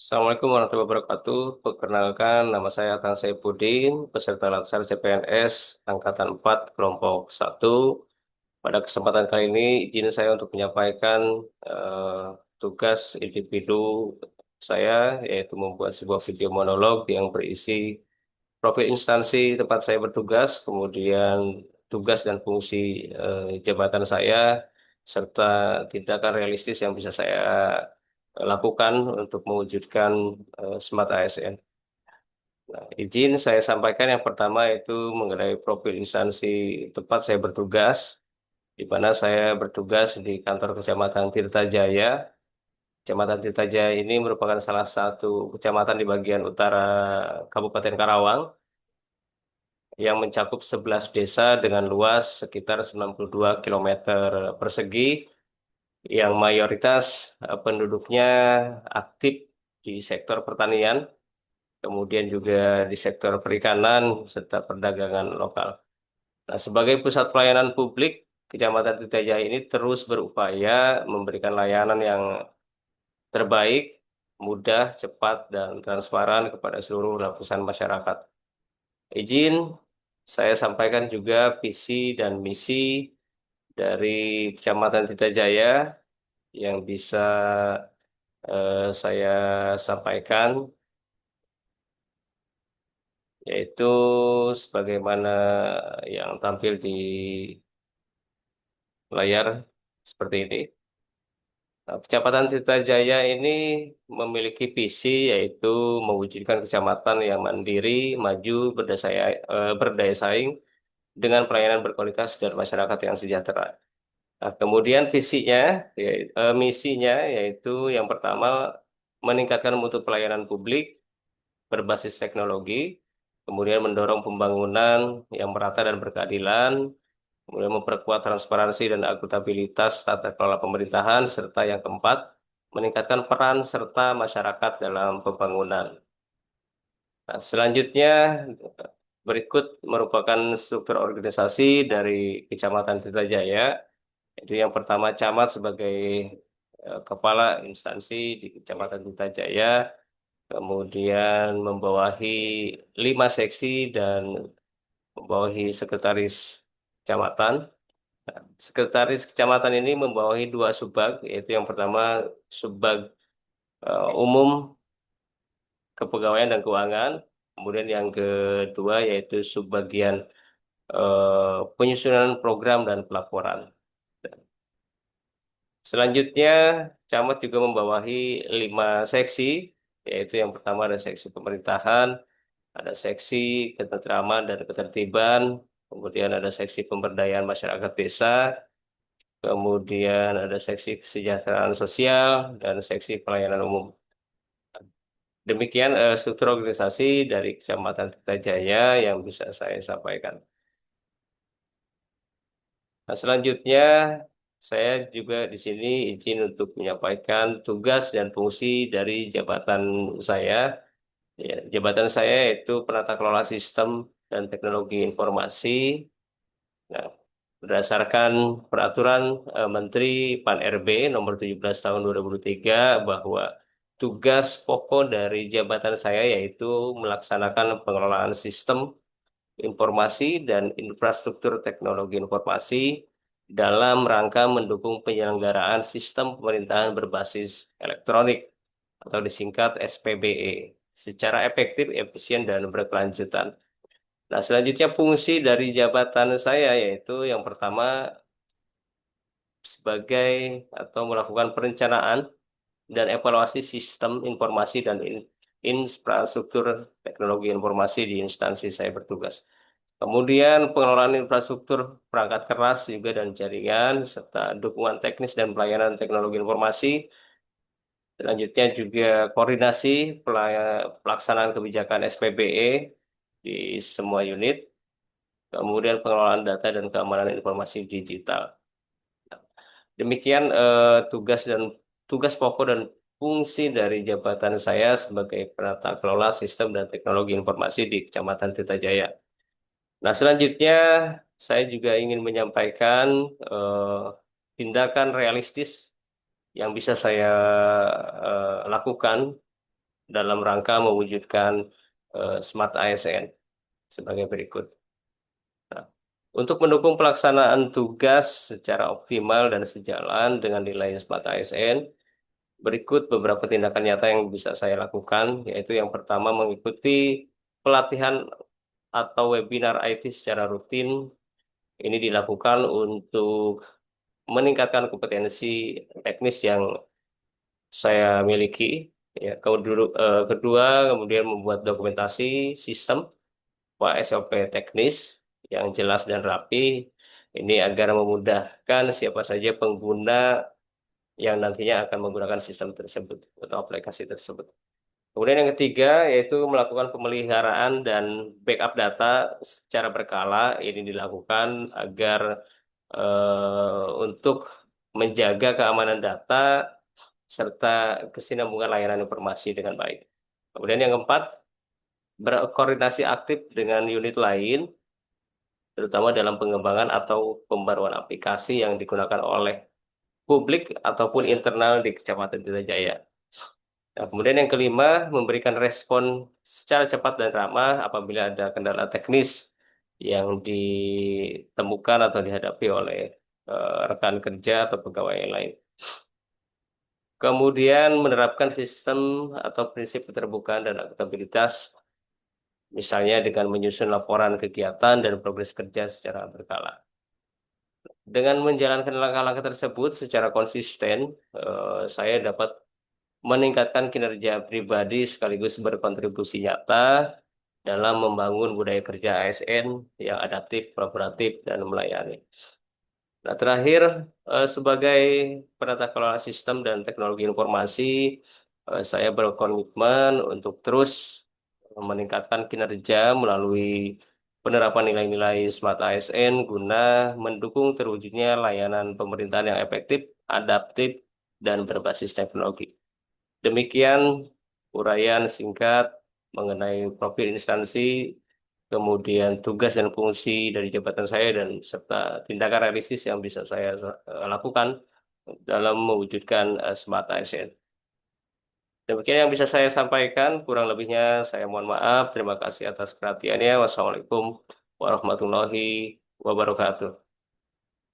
Assalamualaikum warahmatullahi wabarakatuh. Perkenalkan, nama saya Kang Saifuddin, peserta Latsar CPNS Angkatan 4, kelompok 1. Pada kesempatan kali ini, izin saya untuk menyampaikan tugas individu saya, yaitu membuat sebuah video monolog yang berisi profil instansi tempat saya bertugas, kemudian tugas dan fungsi jabatan saya, serta tindakan realistis yang bisa saya lakukan untuk mewujudkan Smart ASN. Nah, izin saya sampaikan yang pertama itu mengenai profil instansi tempat saya bertugas, di mana saya bertugas di kantor Kecamatan Tirtajaya. Kecamatan Tirtajaya ini merupakan salah satu kecamatan di bagian utara Kabupaten Karawang yang mencakup 11 desa dengan luas sekitar 92 kilometer persegi, yang mayoritas penduduknya aktif di sektor pertanian, kemudian juga di sektor perikanan serta perdagangan lokal. Nah, sebagai pusat pelayanan publik, Kecamatan Tirtajaya ini terus berupaya memberikan layanan yang terbaik, mudah, cepat, dan transparan kepada seluruh lapisan masyarakat. Izin saya sampaikan juga visi dan misi dari Kecamatan Tirtajaya yang bisa saya sampaikan, yaitu sebagaimana yang tampil di layar seperti ini. Nah, Kecamatan Tirtajaya ini memiliki visi, yaitu mewujudkan kecamatan yang mandiri, maju, berdaya saing dengan pelayanan berkualitas dan masyarakat yang sejahtera. Nah, kemudian misinya yaitu yang pertama, meningkatkan mutu pelayanan publik berbasis teknologi, kemudian mendorong pembangunan yang merata dan berkeadilan, kemudian memperkuat transparansi dan akuntabilitas tata kelola pemerintahan, serta yang keempat, meningkatkan peran serta masyarakat dalam pembangunan. Nah, selanjutnya, berikut merupakan struktur organisasi dari Kecamatan Tirtajaya. Jadi yang pertama, camat sebagai kepala instansi di Kecamatan Tirtajaya, kemudian membawahi 5 seksi dan membawahi sekretaris kecamatan. Sekretaris kecamatan ini membawahi 2 subbag, yaitu yang pertama subbag umum kepegawaian dan keuangan, kemudian yang kedua yaitu subbagian penyusunan program dan pelaporan. Selanjutnya, camat juga membawahi 5 seksi, yaitu yang pertama ada seksi pemerintahan, ada seksi ketentraman dan ketertiban, kemudian ada seksi pemberdayaan masyarakat desa, kemudian ada seksi kesejahteraan sosial, dan seksi pelayanan umum. Demikian struktur organisasi dari Kecamatan Tirtajaya yang bisa saya sampaikan. Nah, selanjutnya, saya juga di sini izin untuk menyampaikan tugas dan fungsi dari jabatan saya. Ya, jabatan saya yaitu penata kelola sistem dan teknologi informasi. Nah, berdasarkan peraturan Menteri Pan-RB nomor 17 tahun 2023, bahwa tugas pokok dari jabatan saya yaitu melaksanakan pengelolaan sistem informasi dan infrastruktur teknologi informasi dalam rangka mendukung penyelenggaraan sistem pemerintahan berbasis elektronik atau disingkat SPBE secara efektif, efisien, dan berkelanjutan. Nah, selanjutnya fungsi dari jabatan saya yaitu yang pertama sebagai atau melakukan perencanaan dan evaluasi sistem informasi dan infrastruktur teknologi informasi di instansi saya bertugas. Kemudian pengelolaan infrastruktur perangkat keras juga dan jaringan, serta dukungan teknis dan pelayanan teknologi informasi. Selanjutnya juga koordinasi pelaksanaan kebijakan SPBE di semua unit. Kemudian pengelolaan data dan keamanan informasi digital. Demikian tugas pokok dan fungsi dari jabatan saya sebagai penata kelola sistem dan teknologi informasi di Kecamatan Tirtajaya. Nah, selanjutnya saya juga ingin menyampaikan eh, tindakan realistis yang bisa saya lakukan dalam rangka mewujudkan Smart ASN sebagai berikut. Nah, untuk mendukung pelaksanaan tugas secara optimal dan sejalan dengan nilai Smart ASN, berikut beberapa tindakan nyata yang bisa saya lakukan, yaitu yang pertama mengikuti pelatihan atau webinar IT secara rutin. Ini dilakukan untuk meningkatkan kompetensi teknis yang saya miliki. Ya, kedua, kemudian membuat dokumentasi sistem SOP teknis yang jelas dan rapi. Ini agar memudahkan siapa saja pengguna yang nantinya akan menggunakan sistem tersebut atau aplikasi tersebut. Kemudian yang ketiga yaitu melakukan pemeliharaan dan backup data secara berkala. Ini dilakukan agar untuk menjaga keamanan data serta kesinambungan layanan informasi dengan baik. Kemudian yang keempat, berkoordinasi aktif dengan unit lain, terutama dalam pengembangan atau pembaruan aplikasi yang digunakan oleh publik ataupun internal di Kecamatan Tirta Jaya. Nah, kemudian yang kelima, memberikan respon secara cepat dan ramah apabila ada kendala teknis yang ditemukan atau dihadapi oleh rekan kerja atau pegawai yang lain. Kemudian menerapkan sistem atau prinsip keterbukaan dan akuntabilitas, misalnya dengan menyusun laporan kegiatan dan progres kerja secara berkala. Dengan menjalankan langkah-langkah tersebut secara konsisten, saya dapat meningkatkan kinerja pribadi sekaligus berkontribusi nyata dalam membangun budaya kerja ASN yang adaptif, kolaboratif, dan melayani. Nah, terakhir, sebagai penata kelola sistem dan teknologi informasi, saya berkomitmen untuk terus meningkatkan kinerja melalui penerapan nilai-nilai Smart ASN guna mendukung terwujudnya layanan pemerintahan yang efektif, adaptif, dan berbasis teknologi. Demikian uraian singkat mengenai profil instansi, kemudian tugas dan fungsi dari jabatan saya dan serta tindakan realistis yang bisa saya lakukan dalam mewujudkan Smart ASN. Demikian yang bisa saya sampaikan, kurang lebihnya saya mohon maaf. Terima kasih atas perhatiannya. Wassalamualaikum warahmatullahi wabarakatuh.